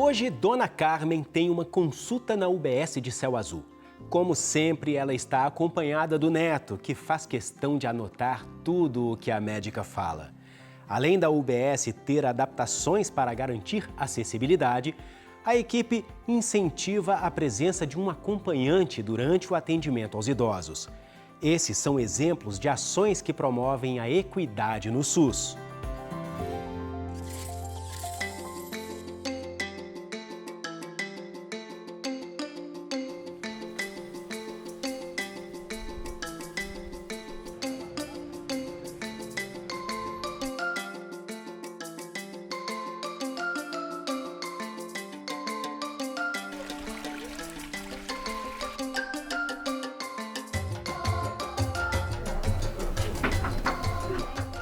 Hoje, Dona Carmen tem uma consulta na UBS de Céu Azul. Como sempre, ela está acompanhada do neto, que faz questão de anotar tudo o que a médica fala. Além da UBS ter adaptações para garantir acessibilidade, a equipe incentiva a presença de um acompanhante durante o atendimento aos idosos. Esses são exemplos de ações que promovem a equidade no SUS.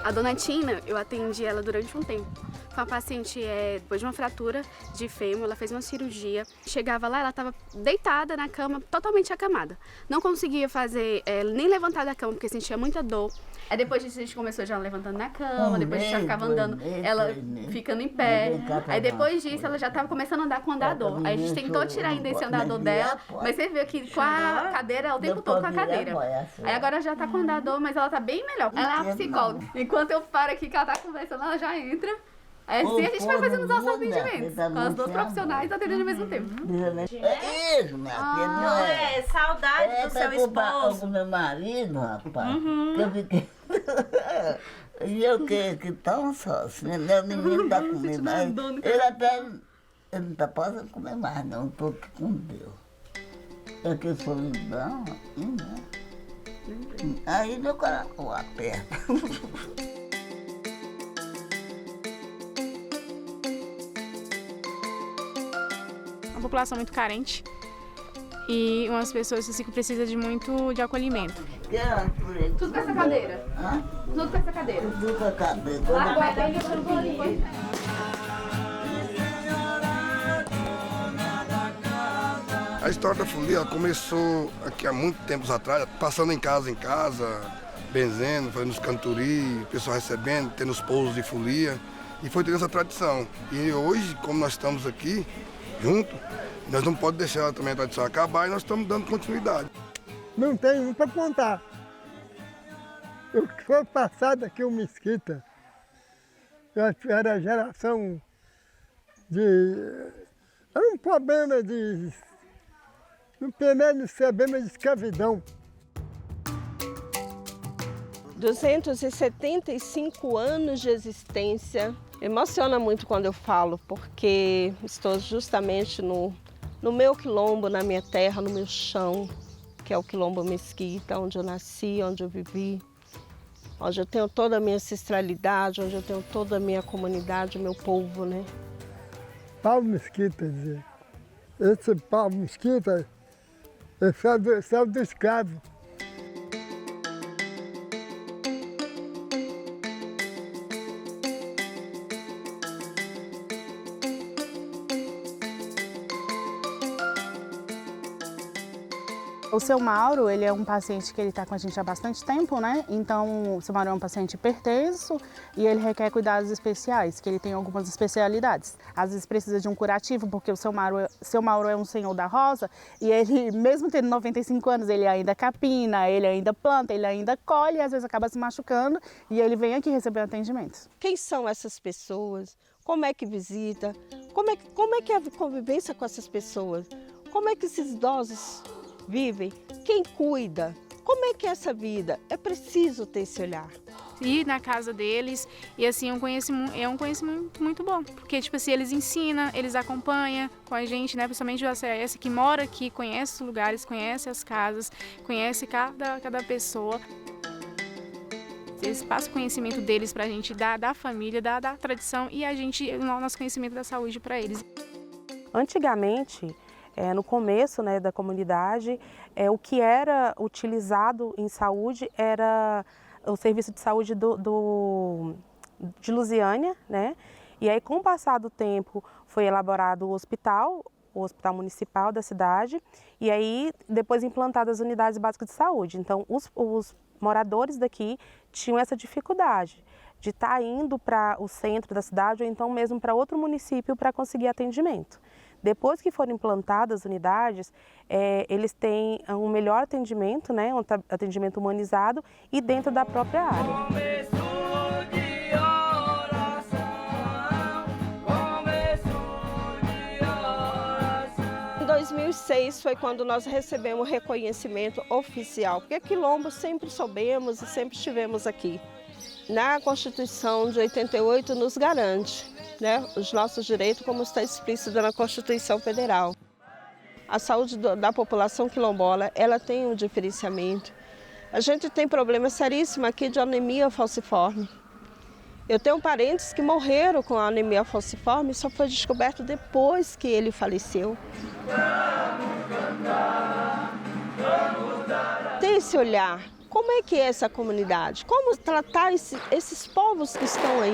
A dona Tina, eu atendi ela durante um tempo. Foi uma paciente, depois de uma fratura de fêmur, ela fez uma cirurgia. Chegava lá, ela estava deitada na cama, totalmente acamada. Não conseguia fazer, nem levantar da cama, porque sentia muita dor. Aí depois disso a gente começou já levantando na cama, depois a gente já ficava andando, ela ficando em pé. Aí depois disso ela já estava começando a andar com andador. Aí a gente tentou tirar ainda esse andador dela, mas você viu que com a cadeira, o tempo todo com a cadeira. Aí agora já tá com andador, mas ela tá bem melhor. Ela é a psicóloga. Enquanto eu paro aqui que ela tá conversando, ela já entra. Aí assim a gente vai fazendo os nossos atendimentos, com as duas profissionais atendendo ao mesmo tempo. É isso, minha filha. Não é saudade do seu esposo. Com meu marido, rapaz. Que eu fiquei... E eu que tão sócio, né? Meu menino tá comigo, mas ele até... Ele não tá podendo comer mais, não. Tô aqui com Deus. É que solidão, né? Aí meu coração aperta. Uma população muito carente e umas pessoas assim, que precisam de muito de acolhimento. Tudo com essa cadeira? Tudo com essa cadeira? Tudo com a cadeira. A história da folia começou aqui há muito tempos atrás, passando em casa, benzendo, fazendo os canturi, o pessoal recebendo, tendo os pousos de folia, e foi tendo essa tradição. E hoje, como nós estamos aqui juntos, nós não podemos deixar também a tradição acabar e nós estamos dando continuidade. Não tem um para contar. Eu que foi passado aqui o Mesquita, era a geração de... Era um problema de... Um problema de escravidão. 275 anos de existência. Emociona muito quando eu falo, porque estou justamente no meu quilombo, na minha terra, no meu chão, que é o Quilombo Mesquita, onde eu nasci, onde eu vivi, onde eu tenho toda a minha ancestralidade, onde eu tenho toda a minha comunidade, o meu povo, né? Paulo Mesquita dizia. Esse Paulo Mesquita saiu do escravo. O seu Mauro, ele é um paciente que ele está com a gente há bastante tempo, né? Então, o seu Mauro é um paciente hipertenso e ele requer cuidados especiais, que ele tem algumas especialidades. Às vezes precisa de um curativo, porque o seu Mauro é um senhor da roça e ele, mesmo tendo 95 anos, ele ainda capina, ele ainda planta, ele ainda colhe e às vezes acaba se machucando e ele vem aqui receber atendimentos. Quem são essas pessoas? Como é que visita? Como é que é a convivência com essas pessoas? Como é que esses idosos vivem? Quem cuida? Como é que é essa vida? É preciso ter esse olhar. Ir na casa deles e assim é um conhecimento muito bom, porque tipo assim, eles ensinam, eles acompanham com a gente, né, principalmente o ACS que mora aqui, conhece os lugares, conhece as casas, conhece cada pessoa. Eles passam o conhecimento deles pra gente, da família, da tradição e a gente, o nosso conhecimento da saúde para eles. Antigamente, no começo, né, da comunidade, o que era utilizado em saúde era o serviço de saúde de Lusiânia, né? E aí, com o passar do tempo, foi elaborado o hospital municipal da cidade, e aí depois implantadas as unidades básicas de saúde. Então, os moradores daqui tinham essa dificuldade de estar indo para o centro da cidade ou então mesmo para outro município para conseguir atendimento. Depois que forem implantadas as unidades, eles têm um melhor atendimento, né, um atendimento humanizado e dentro da própria área. Em 2006 foi quando nós recebemos o reconhecimento oficial, porque Quilombo sempre soubemos e sempre estivemos aqui. Na Constituição de 88 nos garante, né, os nossos direitos, como está explícito na Constituição Federal. A saúde da população quilombola, ela tem um diferenciamento. A gente tem problema seríssimo aqui de anemia falciforme. Eu tenho parentes que morreram com a anemia falciforme e só foi descoberto depois que ele faleceu. Tem esse olhar. Como é que é essa comunidade? Como tratar esses povos que estão aí?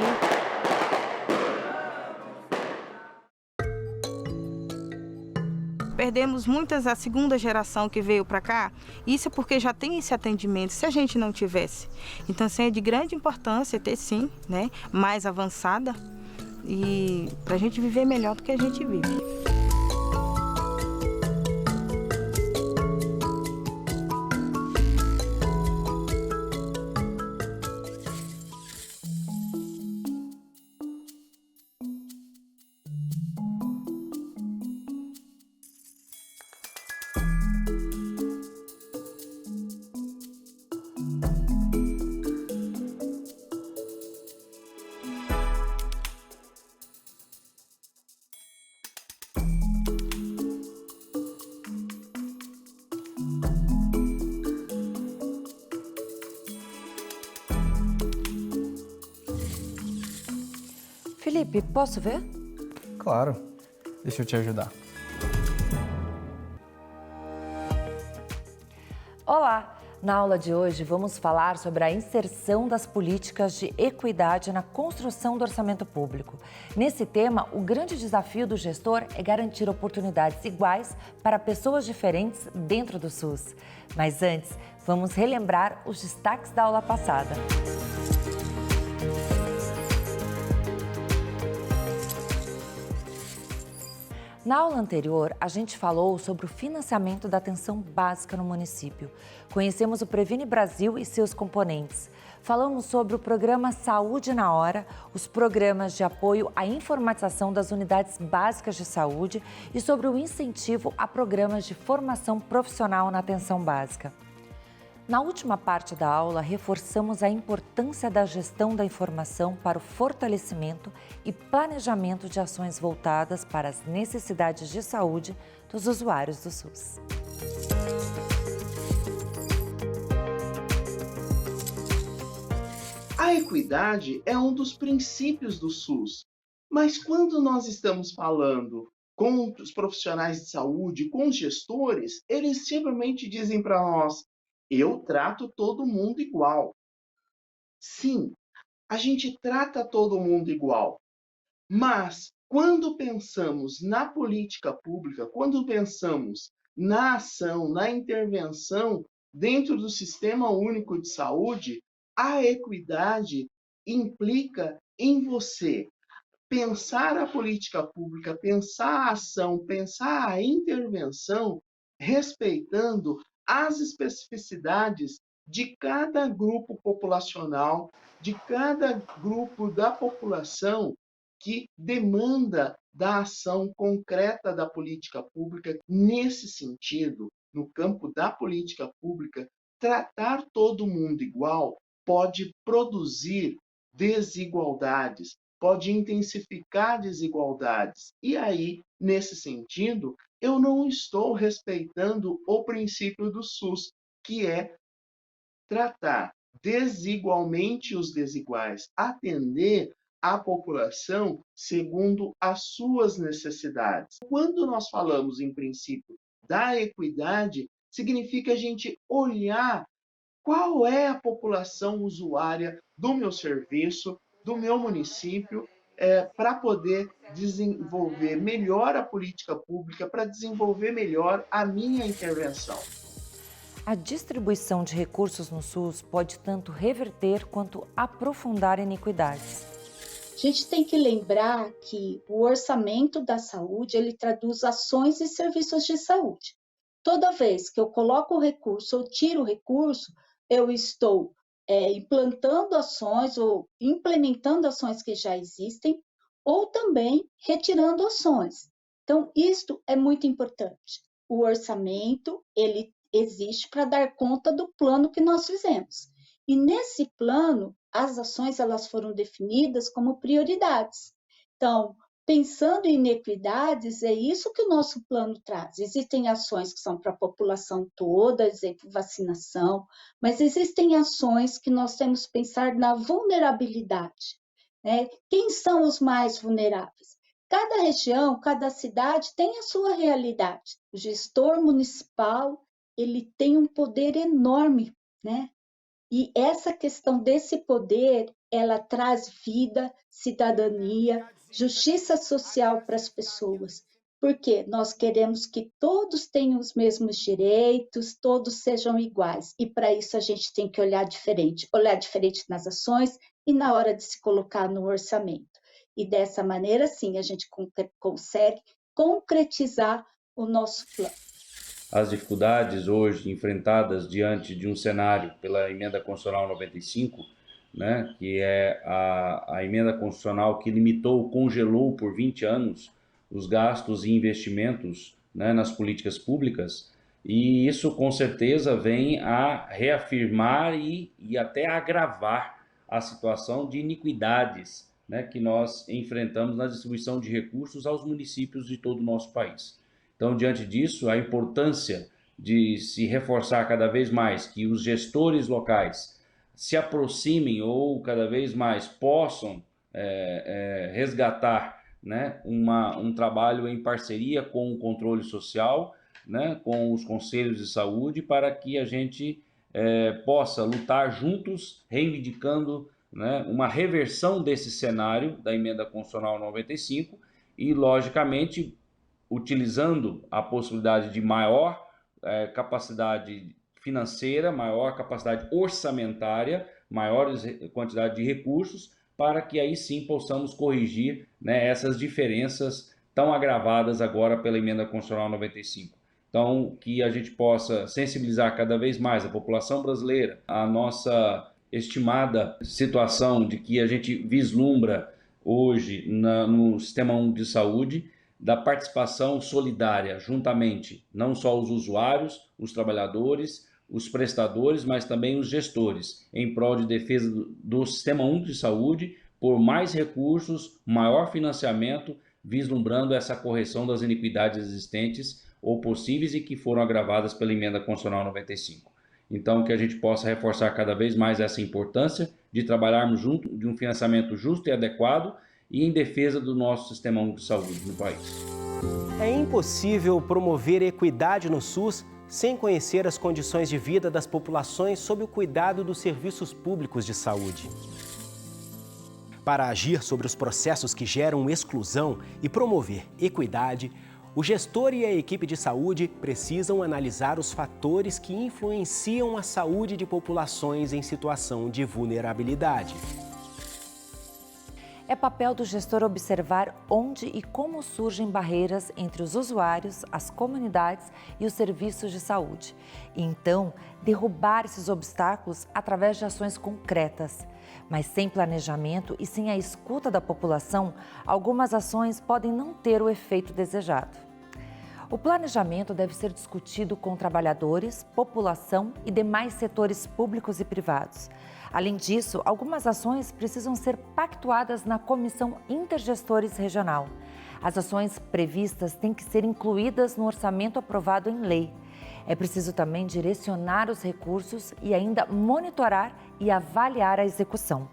Perdemos muitas a segunda geração que veio para cá, isso é porque já tem esse atendimento, se a gente não tivesse. Então, assim, é de grande importância ter, sim, né, mais avançada e para a gente viver melhor do que a gente vive. Felipe, posso ver? Claro. Deixa eu te ajudar. Olá! Na aula de hoje vamos falar sobre a inserção das políticas de equidade na construção do orçamento público. Nesse tema, o grande desafio do gestor é garantir oportunidades iguais para pessoas diferentes dentro do SUS. Mas antes, vamos relembrar os destaques da aula passada. Na aula anterior, a gente falou sobre o financiamento da atenção básica no município. Conhecemos o Previne Brasil e seus componentes. Falamos sobre o programa Saúde na Hora, os programas de apoio à informatização das unidades básicas de saúde e sobre o incentivo a programas de formação profissional na atenção básica. Na última parte da aula, reforçamos a importância da gestão da informação para o fortalecimento e planejamento de ações voltadas para as necessidades de saúde dos usuários do SUS. A equidade é um dos princípios do SUS, mas quando nós estamos falando com os profissionais de saúde, com os gestores, eles simplesmente dizem para nós: eu trato todo mundo igual. Sim, a gente trata todo mundo igual. Mas, quando pensamos na política pública, quando pensamos na ação, na intervenção dentro do Sistema Único de Saúde, a equidade implica em você pensar a política pública, pensar a ação, pensar a intervenção, respeitando as especificidades de cada grupo populacional, de cada grupo da população que demanda da ação concreta da política pública. Nesse sentido, no campo da política pública, tratar todo mundo igual pode produzir desigualdades, pode intensificar desigualdades. E aí, nesse sentido, eu não estou respeitando o princípio do SUS, que é tratar desigualmente os desiguais, atender a população segundo as suas necessidades. Quando nós falamos em princípio da equidade, significa a gente olhar qual é a população usuária do meu serviço, do meu município, para poder desenvolver melhor a política pública, para desenvolver melhor a minha intervenção. A distribuição de recursos no SUS pode tanto reverter quanto aprofundar iniquidades. A gente tem que lembrar que o orçamento da saúde, ele traduz ações e serviços de saúde. Toda vez que eu coloco o recurso ou tiro o recurso, eu estou implantando ações ou implementando ações que já existem, ou também retirando ações. Então, isto é muito importante. O orçamento, ele existe para dar conta do plano que nós fizemos. E nesse plano, as ações elas foram definidas como prioridades. Então, pensando em inequidades, é isso que o nosso plano traz. Existem ações que são para a população toda, exemplo, vacinação, mas existem ações que nós temos que pensar na vulnerabilidade, né? Quem são os mais vulneráveis? Cada região, cada cidade tem a sua realidade. O gestor municipal, ele tem um poder enorme, né? E essa questão desse poder, ela traz vida, cidadania, justiça social para as pessoas. Porque nós queremos que todos tenham os mesmos direitos, todos sejam iguais. E para isso a gente tem que olhar diferente nas ações e na hora de se colocar no orçamento. E dessa maneira, sim, a gente consegue concretizar o nosso plano. As dificuldades hoje enfrentadas diante de um cenário pela Emenda Constitucional 95, né, que é a emenda constitucional que limitou, congelou por 20 anos os gastos e investimentos, né, nas políticas públicas, e isso com certeza vem a reafirmar e até agravar a situação de iniquidades, né, que nós enfrentamos na distribuição de recursos aos municípios de todo o nosso país. Então, diante disso, a importância de se reforçar cada vez mais que os gestores locais se aproximem ou cada vez mais possam resgatar, né, um trabalho em parceria com o controle social, né, com os conselhos de saúde, para que a gente possa lutar juntos, reivindicando, né, uma reversão desse cenário da Emenda Constitucional 95 e, logicamente, utilizando a possibilidade de maior capacidade financeira, maior capacidade orçamentária, maior quantidade de recursos, para que aí sim possamos corrigir, né, essas diferenças tão agravadas agora pela Emenda Constitucional 95. Então, que a gente possa sensibilizar cada vez mais a população brasileira, a nossa estimada situação de que a gente vislumbra hoje no Sistema Único de Saúde, da participação solidária, juntamente, não só os usuários, os trabalhadores, os prestadores, mas também os gestores, em prol de defesa do Sistema Único de Saúde, por mais recursos, maior financiamento, vislumbrando essa correção das iniquidades existentes ou possíveis e que foram agravadas pela Emenda Constitucional 95. Então, que a gente possa reforçar cada vez mais essa importância de trabalharmos junto de um financiamento justo e adequado e em defesa do nosso Sistema Único de Saúde no país. É impossível promover equidade no SUS sem conhecer as condições de vida das populações sob o cuidado dos serviços públicos de saúde. Para agir sobre os processos que geram exclusão e promover equidade, o gestor e a equipe de saúde precisam analisar os fatores que influenciam a saúde de populações em situação de vulnerabilidade. É papel do gestor observar onde e como surgem barreiras entre os usuários, as comunidades e os serviços de saúde. E então, derrubar esses obstáculos através de ações concretas. Mas sem planejamento e sem a escuta da população, algumas ações podem não ter o efeito desejado. O planejamento deve ser discutido com trabalhadores, população e demais setores públicos e privados. Além disso, algumas ações precisam ser pactuadas na Comissão Intergestores Regional. As ações previstas têm que ser incluídas no orçamento aprovado em lei. É preciso também direcionar os recursos e ainda monitorar e avaliar a execução,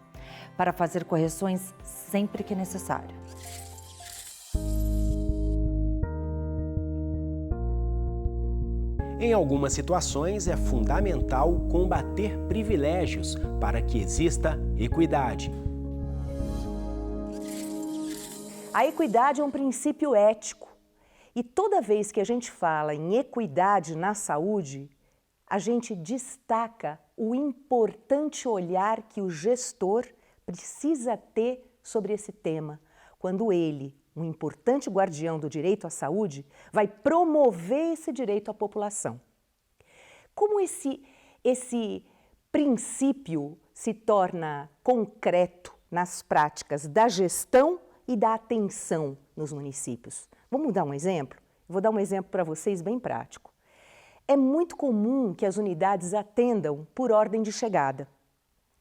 para fazer correções sempre que necessário. Em algumas situações, é fundamental combater privilégios para que exista equidade. A equidade é um princípio ético. E toda vez que a gente fala em equidade na saúde, a gente destaca o importante olhar que o gestor precisa ter sobre esse tema, quando ele, um importante guardião do direito à saúde, vai promover esse direito à população. Como esse princípio se torna concreto nas práticas da gestão e da atenção nos municípios? Vamos dar um exemplo? Vou dar um exemplo para vocês bem prático. É muito comum que as unidades atendam por ordem de chegada.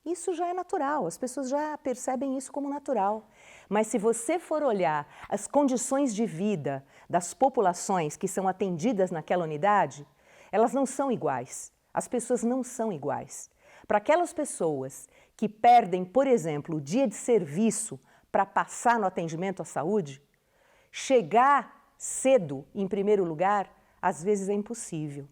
Isso já é natural, as pessoas já percebem isso como natural. Mas se você for olhar as condições de vida das populações que são atendidas naquela unidade, elas não são iguais. As pessoas não são iguais. Para aquelas pessoas que perdem, por exemplo, o dia de serviço para passar no atendimento à saúde, chegar cedo, em primeiro lugar, às vezes é impossível.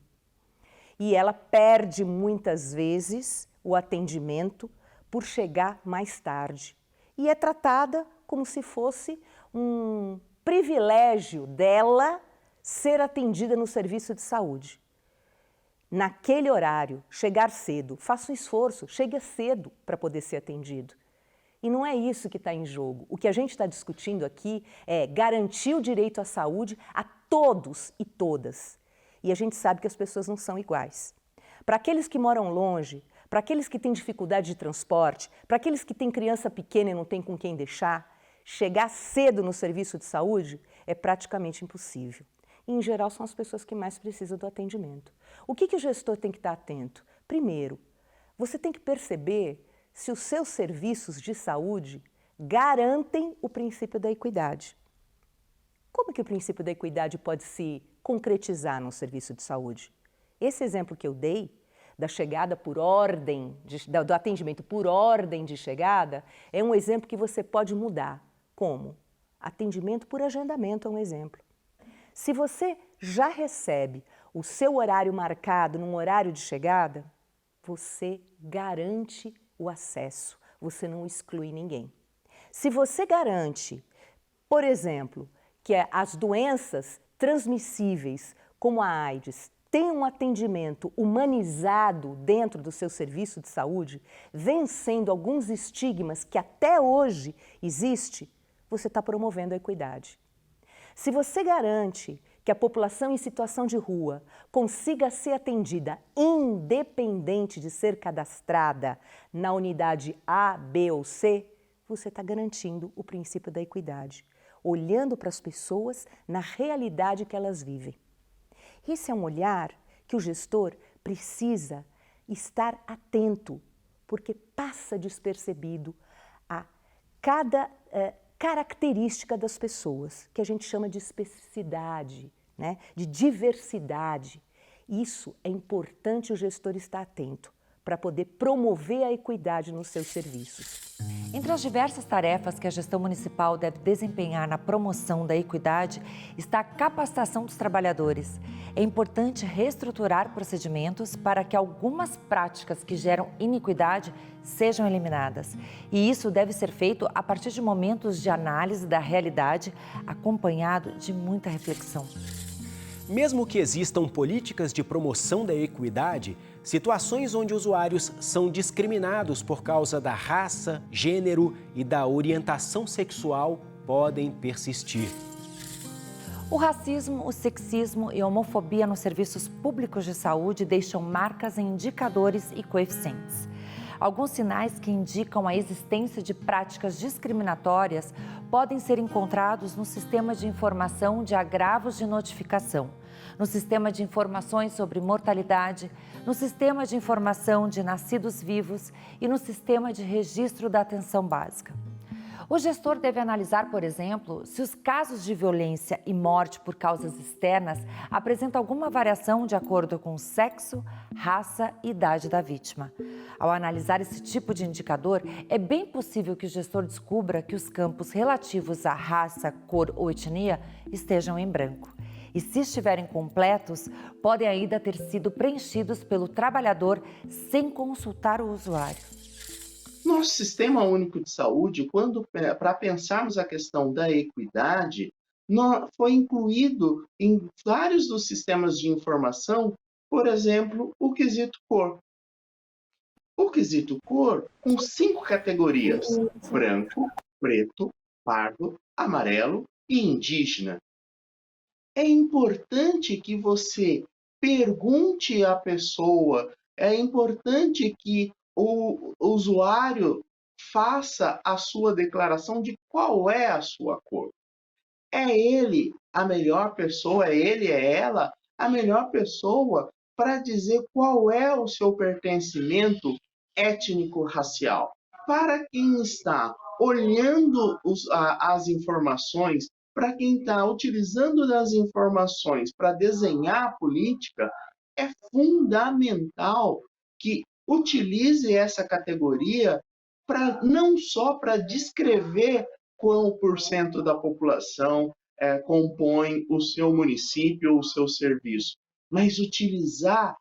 E ela perde muitas vezes o atendimento por chegar mais tarde. E é tratada como se fosse um privilégio dela ser atendida no serviço de saúde. Naquele horário, chegar cedo, faça um esforço, chegue cedo para poder ser atendido. E não é isso que está em jogo. O que a gente está discutindo aqui é garantir o direito à saúde a todos e todas. E a gente sabe que as pessoas não são iguais. Para aqueles que moram longe, para aqueles que têm dificuldade de transporte, para aqueles que têm criança pequena e não têm com quem deixar, chegar cedo no serviço de saúde é praticamente impossível. E, em geral, são as pessoas que mais precisam do atendimento. O que o gestor tem que estar atento? Primeiro, você tem que perceber se os seus serviços de saúde garantem o princípio da equidade. Como que o princípio da equidade pode se concretizar num serviço de saúde? Esse exemplo que eu dei, da chegada por ordem, do atendimento por ordem de chegada, é um exemplo que você pode mudar. Como? Atendimento por agendamento é um exemplo. Se você já recebe o seu horário marcado num horário de chegada, você garante o acesso, você não exclui ninguém. Se você garante, por exemplo, que as doenças transmissíveis, como a AIDS, tenham um atendimento humanizado dentro do seu serviço de saúde, vencendo alguns estigmas que até hoje existem, você está promovendo a equidade. Se você garante que a população em situação de rua consiga ser atendida independente de ser cadastrada na unidade A, B ou C, você está garantindo o princípio da equidade, olhando para as pessoas na realidade que elas vivem. Esse é um olhar que o gestor precisa estar atento, porque passa despercebido a cada característica das pessoas, que a gente chama de especificidade, né? De diversidade. Isso é importante o gestor estar atento para poder promover a equidade nos seus serviços. Entre as diversas tarefas que a gestão municipal deve desempenhar na promoção da equidade está a capacitação dos trabalhadores. É importante reestruturar procedimentos para que algumas práticas que geram iniquidade sejam eliminadas. E isso deve ser feito a partir de momentos de análise da realidade, acompanhado de muita reflexão. Mesmo que existam políticas de promoção da equidade, situações onde usuários são discriminados por causa da raça, gênero e da orientação sexual podem persistir. O racismo, o sexismo e a homofobia nos serviços públicos de saúde deixam marcas em indicadores e coeficientes. Alguns sinais que indicam a existência de práticas discriminatórias podem ser encontrados no Sistema de Informação de Agravos de Notificação, no Sistema de Informações sobre Mortalidade, no Sistema de Informação de Nascidos Vivos e no Sistema de Registro da Atenção Básica. O gestor deve analisar, por exemplo, se os casos de violência e morte por causas externas apresentam alguma variação de acordo com o sexo, raça e idade da vítima. Ao analisar esse tipo de indicador, é bem possível que o gestor descubra que os campos relativos à raça, cor ou etnia estejam em branco. E se estiverem completos, podem ainda ter sido preenchidos pelo trabalhador sem consultar o usuário. Nosso Sistema Único de Saúde, para pensarmos a questão da equidade, foi incluído em vários dos sistemas de informação por exemplo, o quesito cor. O quesito cor com 5 categorias: branco, preto, pardo, amarelo e indígena. É importante que você pergunte à pessoa, é importante que o usuário faça a sua declaração de qual é a sua cor. É ele a melhor pessoa, é ele, é ela a melhor pessoa para dizer qual é o seu pertencimento étnico-racial. Para quem está olhando as informações, para quem está utilizando das informações para desenhar a política, é fundamental que utilize essa categoria não só para descrever qual por cento da população compõe o seu município ou o seu serviço, mas utilizar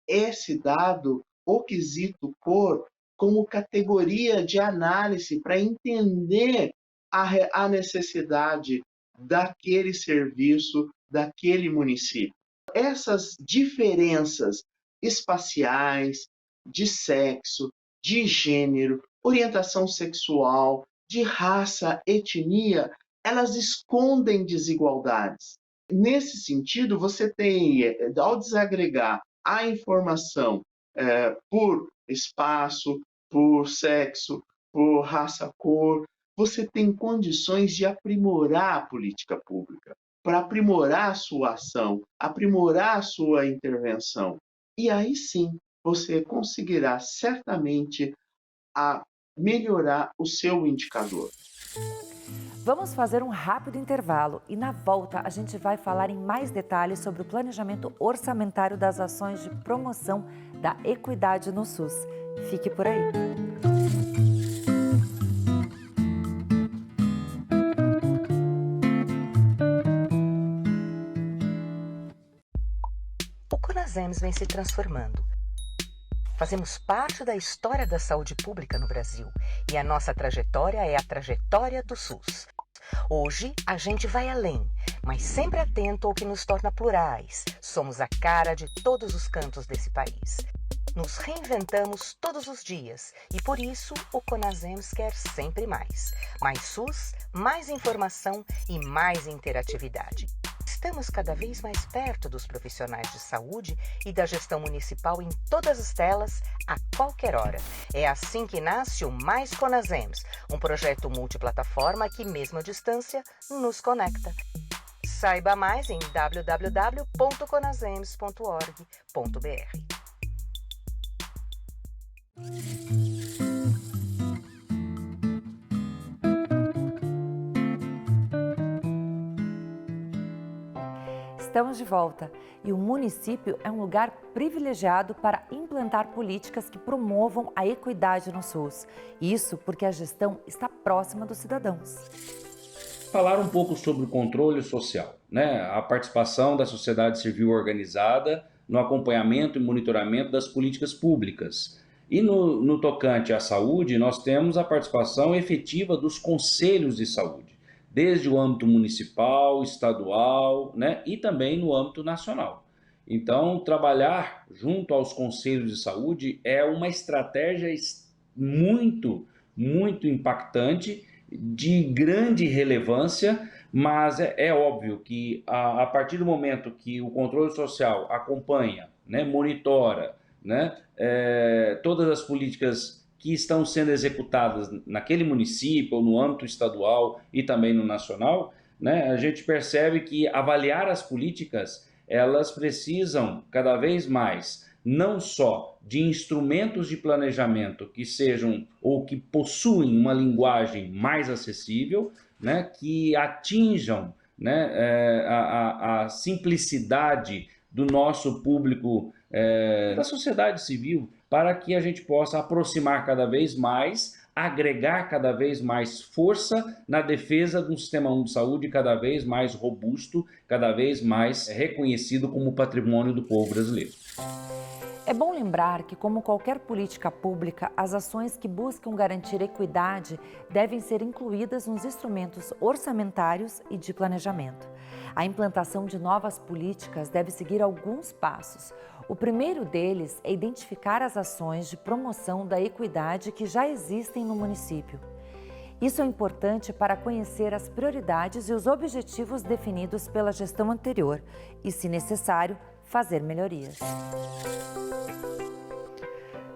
esse dado, o quesito cor, como categoria de análise para entender a necessidade daquele serviço, daquele município. Essas diferenças espaciais, de sexo, de gênero, orientação sexual, de raça, etnia, elas escondem desigualdades. Nesse sentido, você tem, ao desagregar a informação por espaço, por sexo, por raça, cor, você tem condições de aprimorar a política pública, para aprimorar a sua ação, aprimorar a sua intervenção. E aí sim, você conseguirá certamente melhorar o seu indicador. Vamos fazer um rápido intervalo e na volta a gente vai falar em mais detalhes sobre o planejamento orçamentário das ações de promoção da equidade no SUS. Fique por aí. O CONASEMS vem se transformando. Fazemos parte da história da saúde pública no Brasil e a nossa trajetória é a trajetória do SUS. Hoje, a gente vai além, mas sempre atento ao que nos torna plurais. Somos a cara de todos os cantos desse país. Nos reinventamos todos os dias e, por isso, o CONASEMS quer sempre mais. Mais SUS, mais informação e mais interatividade. Estamos cada vez mais perto dos profissionais de saúde e da gestão municipal em todas as telas, a qualquer hora. É assim que nasce o Mais CONASEMS, um projeto multiplataforma que, mesmo à distância, nos conecta. Saiba mais em www.conasems.org.br. Estamos de volta e o município é um lugar privilegiado para implantar políticas que promovam a equidade no SUS. Isso porque a gestão está próxima dos cidadãos. Falar um pouco sobre o controle social, né? A participação da sociedade civil organizada no acompanhamento e monitoramento das políticas públicas. E no tocante à saúde, nós temos a participação efetiva dos conselhos de saúde, desde o âmbito municipal, estadual, né, e também no âmbito nacional. Então, trabalhar junto aos conselhos de saúde é uma estratégia muito impactante, de grande relevância, mas é óbvio que a partir do momento que o controle social acompanha, né, monitora, né, todas as políticas que estão sendo executadas naquele município ou no âmbito estadual e também no nacional, né, a gente percebe que avaliar as políticas, elas precisam cada vez mais não só de instrumentos de planejamento que sejam ou que possuem uma linguagem mais acessível, né, que atinjam, né, a simplicidade do nosso público, da sociedade civil, para que a gente possa aproximar cada vez mais, agregar cada vez mais força na defesa de um sistema único de saúde cada vez mais robusto, cada vez mais reconhecido como patrimônio do povo brasileiro. É bom lembrar que, como qualquer política pública, as ações que buscam garantir equidade devem ser incluídas nos instrumentos orçamentários e de planejamento. A implantação de novas políticas deve seguir alguns passos. O primeiro deles é identificar as ações de promoção da equidade que já existem no município. Isso é importante para conhecer as prioridades e os objetivos definidos pela gestão anterior e, se necessário, fazer melhorias.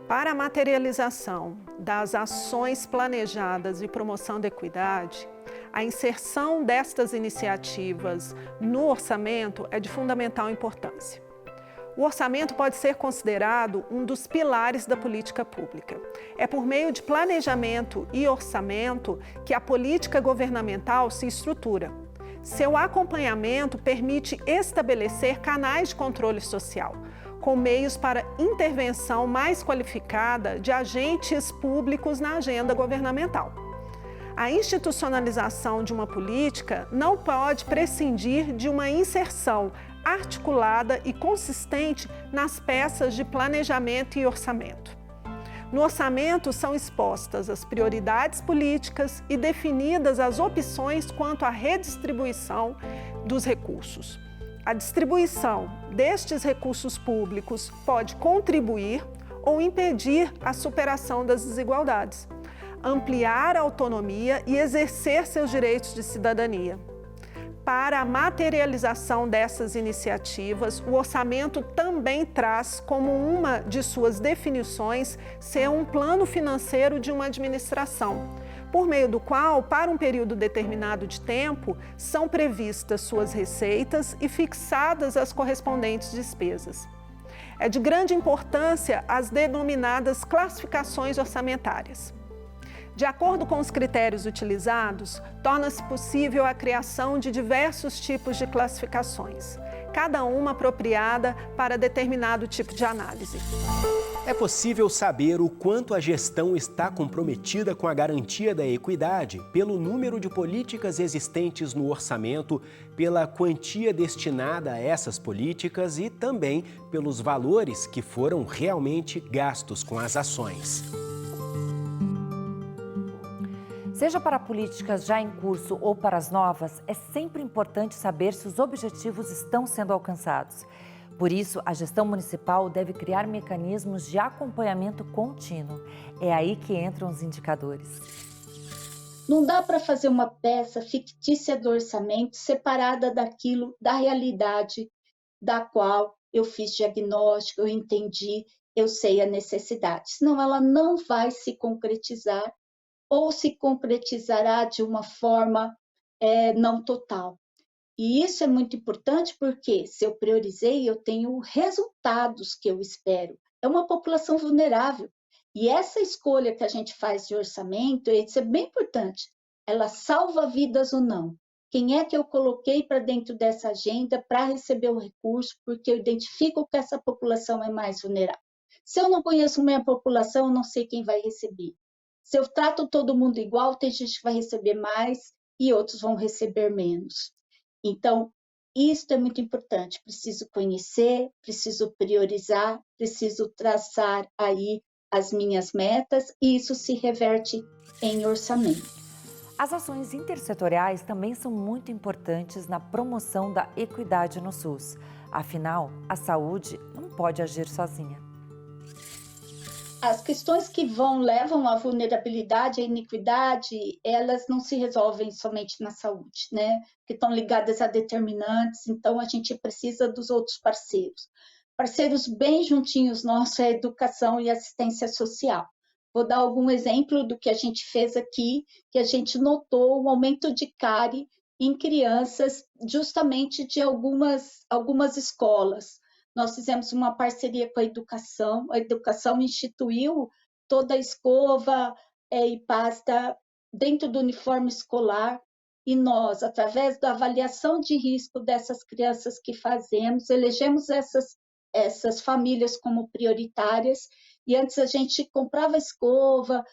Para a materialização das ações planejadas de promoção da equidade, a inserção destas iniciativas no orçamento é de fundamental importância. O orçamento pode ser considerado um dos pilares da política pública. É por meio de planejamento e orçamento que a política governamental se estrutura. Seu acompanhamento permite estabelecer canais de controle social, com meios para intervenção mais qualificada de agentes públicos na agenda governamental. A institucionalização de uma política não pode prescindir de uma inserção articulada e consistente nas peças de planejamento e orçamento. No orçamento são expostas as prioridades políticas e definidas as opções quanto à redistribuição dos recursos. A distribuição destes recursos públicos pode contribuir ou impedir a superação das desigualdades, ampliar a autonomia e exercer seus direitos de cidadania. Para a materialização dessas iniciativas, o orçamento também traz como uma de suas definições ser um plano financeiro de uma administração, por meio do qual, para um período determinado de tempo, são previstas suas receitas e fixadas as correspondentes despesas. É de grande importância as denominadas classificações orçamentárias. De acordo com os critérios utilizados, torna-se possível a criação de diversos tipos de classificações, cada uma apropriada para determinado tipo de análise. É possível saber o quanto a gestão está comprometida com a garantia da equidade pelo número de políticas existentes no orçamento, pela quantia destinada a essas políticas e também pelos valores que foram realmente gastos com as ações. Seja para políticas já em curso ou para as novas, é sempre importante saber se os objetivos estão sendo alcançados. Por isso, a gestão municipal deve criar mecanismos de acompanhamento contínuo. É aí que entram os indicadores. Não dá para fazer uma peça fictícia do orçamento separada daquilo, da realidade da qual eu fiz diagnóstico, eu entendi, eu sei a necessidade. Senão ela não vai se concretizar ou se concretizará de uma forma não total. E isso é muito importante porque, se eu priorizei, eu tenho resultados que eu espero. É uma população vulnerável. E essa escolha que a gente faz de orçamento, isso é bem importante. Ela salva vidas ou não? Quem é que eu coloquei para dentro dessa agenda para receber o recurso, porque eu identifico que essa população é mais vulnerável. Se eu não conheço minha população, eu não sei quem vai receber. Se eu trato todo mundo igual, tem gente que vai receber mais e outros vão receber menos. Então, isso é muito importante. Preciso conhecer, preciso priorizar, preciso traçar aí as minhas metas e isso se reverte em orçamento. As ações intersetoriais também são muito importantes na promoção da equidade no SUS. Afinal, a saúde não pode agir sozinha. As questões que levam à vulnerabilidade, à iniquidade, elas não se resolvem somente na saúde, né? Que estão ligadas a determinantes, então a gente precisa dos outros parceiros. Parceiros bem juntinhos nossos é a educação e assistência social. Vou dar algum exemplo do que a gente fez aqui, que a gente notou um aumento de cárie em crianças justamente de algumas escolas. Nós fizemos uma parceria com a educação instituiu toda a escova e pasta dentro do uniforme escolar e nós, através da avaliação de risco dessas crianças que fazemos, elegemos essas famílias como prioritárias e antes a gente comprava escova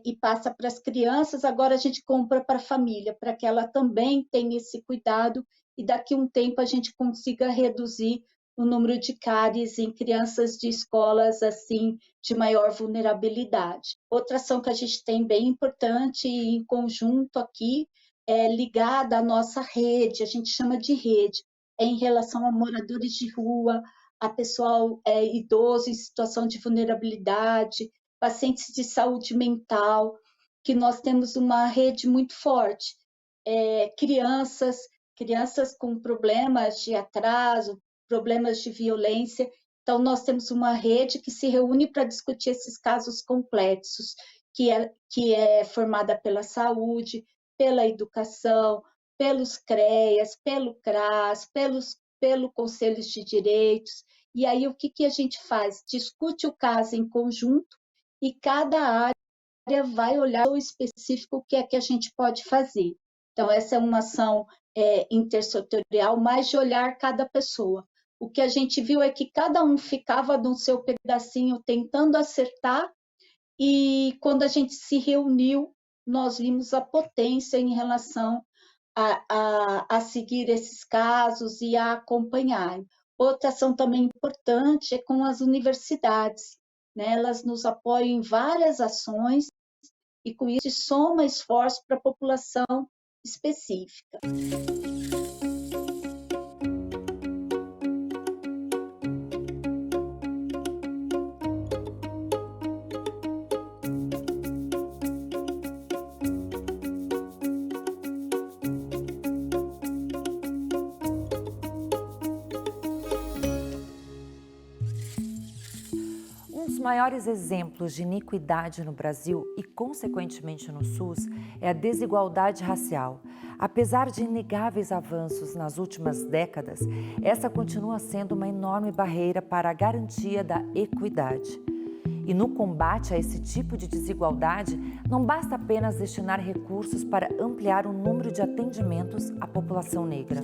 e pasta para as crianças, agora a gente compra para a família, para que ela também tenha esse cuidado e daqui a um tempo a gente consiga reduzir o número de cáries em crianças de escolas assim de maior vulnerabilidade. Outra ação que a gente tem bem importante em conjunto aqui é ligada à nossa rede, a gente chama de rede, em relação a moradores de rua, a pessoal idoso em situação de vulnerabilidade, pacientes de saúde mental, que nós temos uma rede muito forte. Crianças com problemas de atraso, problemas de violência. Então, nós temos uma rede que se reúne para discutir esses casos complexos, que é formada pela saúde, pela educação, pelos CREAS, pelo CRAS, pelo Conselho de Direitos. E aí, o que a gente faz? Discute o caso em conjunto e cada área vai olhar o específico, o que é que a gente pode fazer. Então, essa é uma ação intersetorial, mais de olhar cada pessoa. O que a gente viu é que cada um ficava no seu pedacinho tentando acertar, e quando a gente se reuniu, nós vimos a potência em relação a seguir esses casos e a acompanhar. Outra ação também importante é com as universidades, né? Elas nos apoiam em várias ações e com isso soma esforço para a população específica. Um dos maiores exemplos de iniquidade no Brasil e, consequentemente, no SUS é a desigualdade racial. Apesar de inegáveis avanços nas últimas décadas, essa continua sendo uma enorme barreira para a garantia da equidade. E no combate a esse tipo de desigualdade, não basta apenas destinar recursos para ampliar o número de atendimentos à população negra.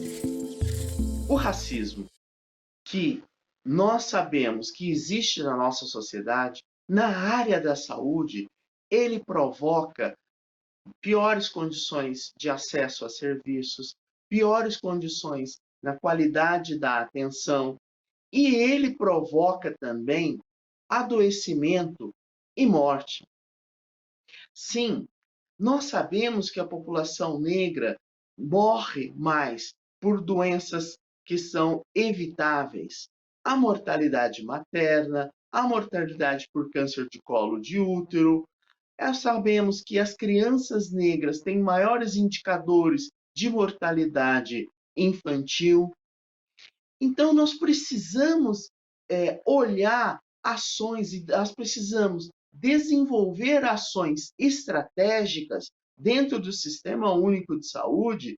O racismo, que nós sabemos que existe na nossa sociedade, na área da saúde, ele provoca piores condições de acesso a serviços, piores condições na qualidade da atenção, e ele provoca também adoecimento e morte. Sim, nós sabemos que a população negra morre mais por doenças que são evitáveis. A mortalidade materna, a mortalidade por câncer de colo de útero. Sabemos que as crianças negras têm maiores indicadores de mortalidade infantil. Então, nós precisamos olhar ações e nós precisamos desenvolver ações estratégicas dentro do Sistema Único de Saúde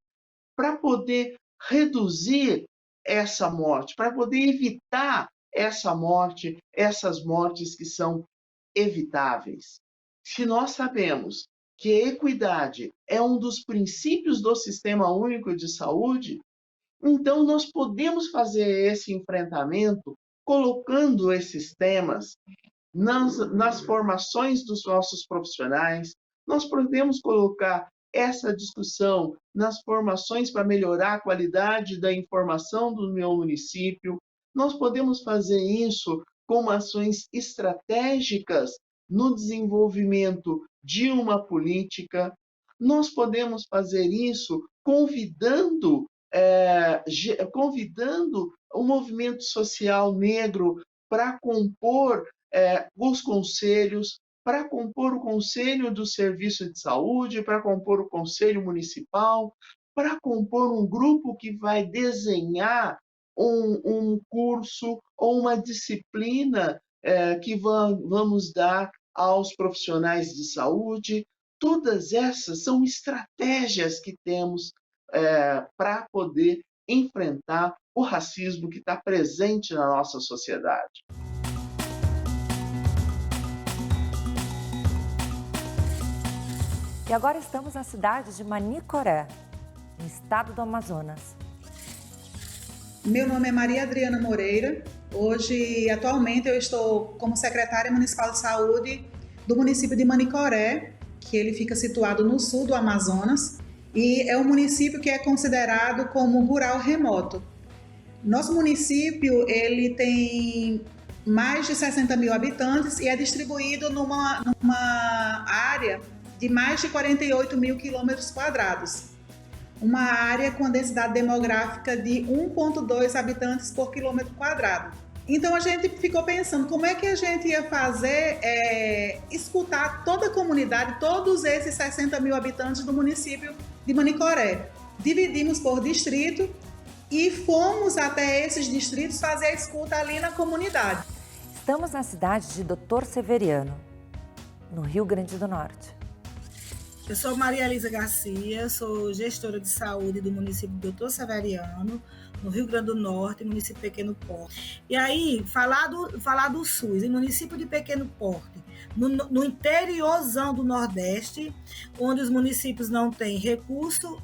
para poder reduzir essa morte, para poder evitar essa morte, essas mortes que são evitáveis. Se nós sabemos que a equidade é um dos princípios do Sistema Único de Saúde, então nós podemos fazer esse enfrentamento colocando esses temas nas formações dos nossos profissionais. Nós podemos colocar essa discussão nas formações para melhorar a qualidade da informação do meu município. Nós podemos fazer isso com ações estratégicas no desenvolvimento de uma política. Nós podemos fazer isso convidando o movimento social negro para compor os conselhos, para compor o Conselho do Serviço de Saúde, para compor o Conselho Municipal, para compor um grupo que vai desenhar um curso ou uma disciplina que vamos dar aos profissionais de saúde. Todas essas são estratégias que temos para poder enfrentar o racismo que está presente na nossa sociedade. E agora estamos na cidade de Manicoré, no estado do Amazonas. Meu nome é Maria Adriana Moreira. Atualmente, eu estou como secretária municipal de saúde do município de Manicoré, que ele fica situado no sul do Amazonas, e é um município que é considerado como rural remoto. Nosso município ele tem mais de 60 mil habitantes e é distribuído numa área de mais de 48 mil quilômetros quadrados. Uma área com densidade demográfica de 1,2 habitantes por quilômetro quadrado. Então a gente ficou pensando como é que a gente ia fazer, escutar toda a comunidade, todos esses 60 mil habitantes do município de Manicoré. Dividimos por distrito e fomos até esses distritos fazer a escuta ali na comunidade. Estamos na cidade de Doutor Severiano, no Rio Grande do Norte. Eu sou Maria Elisa Garcia, sou gestora de saúde do município de Doutor Severiano, no Rio Grande do Norte, município de pequeno porte. E aí, falar do SUS, em município de pequeno porte, no interiorzão do Nordeste, onde os municípios não têm recurso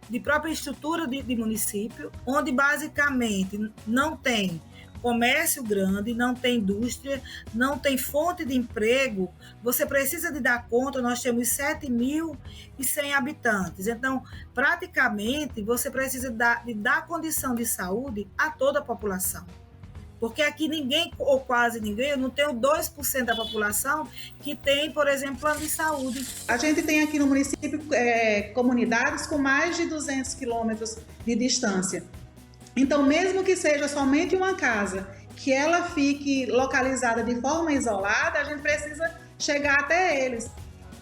de própria estrutura de município, onde basicamente não tem comércio grande, não tem indústria, não tem fonte de emprego, você precisa de dar conta, nós temos 7.100 habitantes. Então, praticamente, você precisa de dar condição de saúde a toda a população. Porque aqui ninguém, ou quase ninguém, eu não tenho 2% da população que tem, por exemplo, plano de saúde. A gente tem aqui no município comunidades com mais de 200 quilômetros de distância. Então, mesmo que seja somente uma casa, que ela fique localizada de forma isolada, a gente precisa chegar até eles.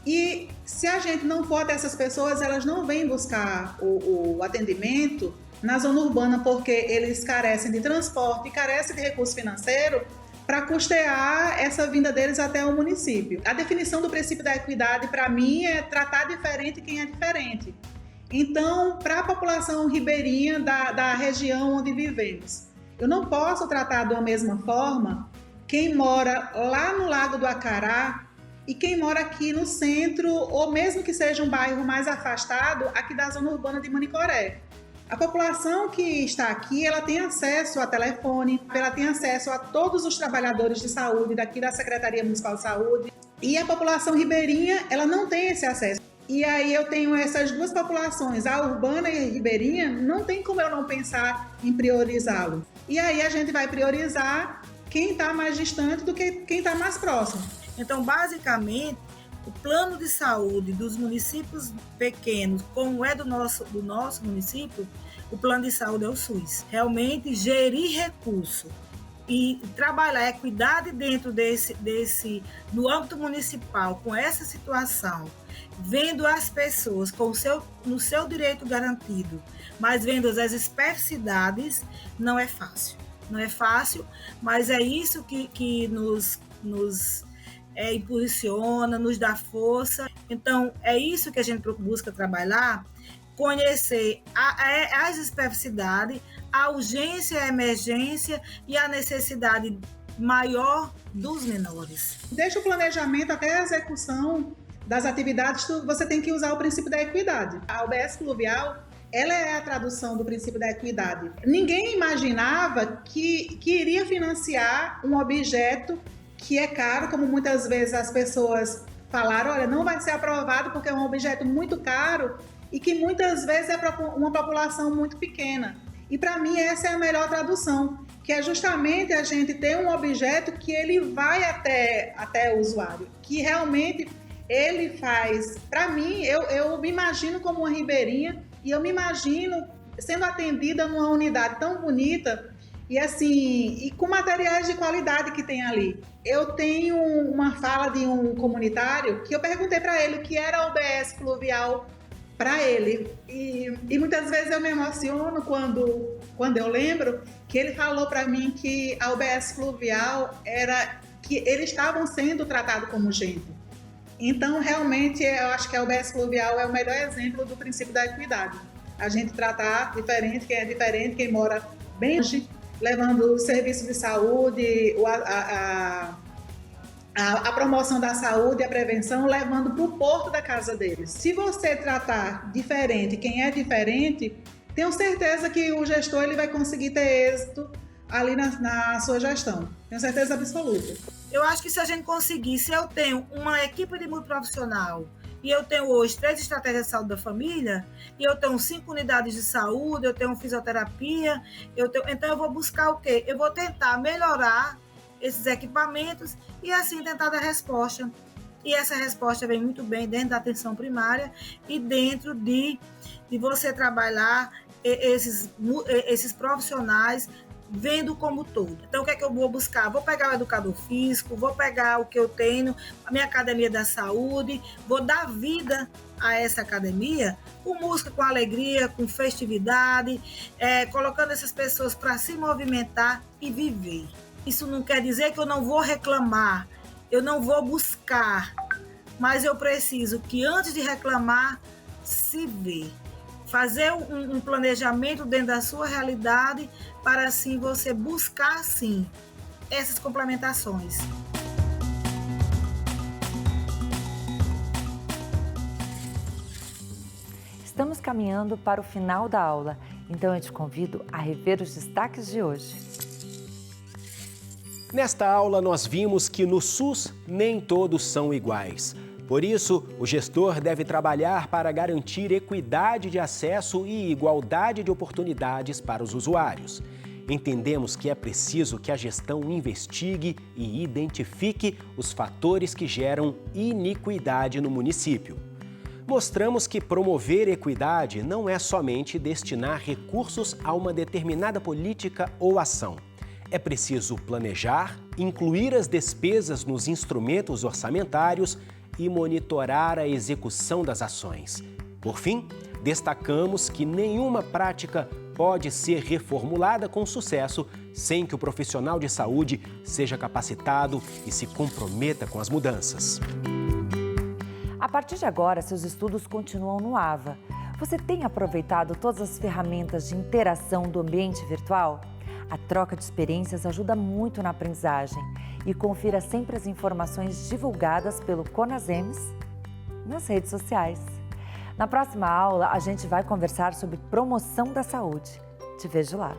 E se a gente não for até essas pessoas, elas não vêm buscar o atendimento na zona urbana, porque eles carecem de transporte e carecem de recurso financeiro para custear essa vinda deles até o município. A definição do princípio da equidade, para mim, é tratar diferente quem é diferente. Então, para a população ribeirinha da região onde vivemos, eu não posso tratar da mesma forma quem mora lá no Lago do Acará e quem mora aqui no centro, ou mesmo que seja um bairro mais afastado, aqui da zona urbana de Manicoré. A população que está aqui, ela tem acesso a telefone, ela tem acesso a todos os trabalhadores de saúde daqui da Secretaria Municipal de Saúde, e a população ribeirinha, ela não tem esse acesso. E aí eu tenho essas duas populações, a urbana e a ribeirinha, não tem como eu não pensar em priorizá-lo. E aí a gente vai priorizar quem está mais distante do que quem está mais próximo. Então, basicamente, o plano de saúde dos municípios pequenos, como é do nosso município, o plano de saúde é o SUS. Realmente gerir recurso e trabalhar a equidade dentro no âmbito municipal, com essa situação, vendo as pessoas no seu direito garantido, mas vendo as especificidades, não é fácil. Não é fácil, mas é isso que nos impulsiona, nos dá força. Então, é isso que a gente busca trabalhar, conhecer as especificidades, a urgência, a emergência e a necessidade maior dos menores. Desde o planejamento até a execução das atividades, você tem que usar o princípio da equidade. A UBS Fluvial, ela é a tradução do princípio da equidade. Ninguém imaginava que iria financiar um objeto que é caro, como muitas vezes as pessoas falaram, olha, não vai ser aprovado porque é um objeto muito caro e que muitas vezes é para uma população muito pequena. E para mim essa é a melhor tradução, que é justamente a gente ter um objeto que ele vai até o usuário, que realmente ele faz. Para mim, eu me imagino como uma ribeirinha e eu me imagino sendo atendida numa unidade tão bonita e assim, e com materiais de qualidade que tem ali. Eu tenho uma fala de um comunitário que eu perguntei para ele o que era a UBS Fluvial para ele. E muitas vezes eu me emociono quando eu lembro que ele falou para mim que a UBS Fluvial era que eles estavam sendo tratados como gente. Então, realmente, eu acho que a UBS Fluvial é o melhor exemplo do princípio da equidade. A gente tratar diferente, quem é diferente, quem mora bem longe, levando o serviço de saúde, a promoção da saúde, a prevenção, levando para o porto da casa deles. Se você tratar diferente quem é diferente, tenho certeza que o gestor ele vai conseguir ter êxito ali na sua gestão. Tenho certeza absoluta. Eu acho que se a gente conseguir, se eu tenho uma equipe de multiprofissional e eu tenho hoje 3 estratégias de saúde da família, e eu tenho 5 unidades de saúde, eu tenho fisioterapia, então eu vou buscar o quê? Eu vou tentar melhorar esses equipamentos e assim tentar dar resposta. E essa resposta vem muito bem dentro da atenção primária e dentro de você trabalhar esses profissionais vendo como todo. Então, o que é que eu vou buscar? Vou pegar o educador físico, vou pegar o que eu tenho, a minha academia da saúde, vou dar vida a essa academia com música, com alegria, com festividade, colocando essas pessoas para se movimentar e viver. Isso não quer dizer que eu não vou reclamar, eu não vou buscar, mas eu preciso que antes de reclamar, se ver. Fazer um planejamento dentro da sua realidade para assim você buscar, sim, essas complementações. Estamos caminhando para o final da aula, então eu te convido a rever os destaques de hoje. Nesta aula, nós vimos que no SUS nem todos são iguais. Por isso, o gestor deve trabalhar para garantir equidade de acesso e igualdade de oportunidades para os usuários. Entendemos que é preciso que a gestão investigue e identifique os fatores que geram iniquidade no município. Mostramos que promover equidade não é somente destinar recursos a uma determinada política ou ação. É preciso planejar, incluir as despesas nos instrumentos orçamentários e monitorar a execução das ações. Por fim, destacamos que nenhuma prática pode ser reformulada com sucesso sem que o profissional de saúde seja capacitado e se comprometa com as mudanças. A partir de agora, seus estudos continuam no AVA. Você tem aproveitado todas as ferramentas de interação do ambiente virtual? A troca de experiências ajuda muito na aprendizagem. E confira sempre as informações divulgadas pelo Conasems nas redes sociais. Na próxima aula, a gente vai conversar sobre promoção da saúde. Te vejo lá!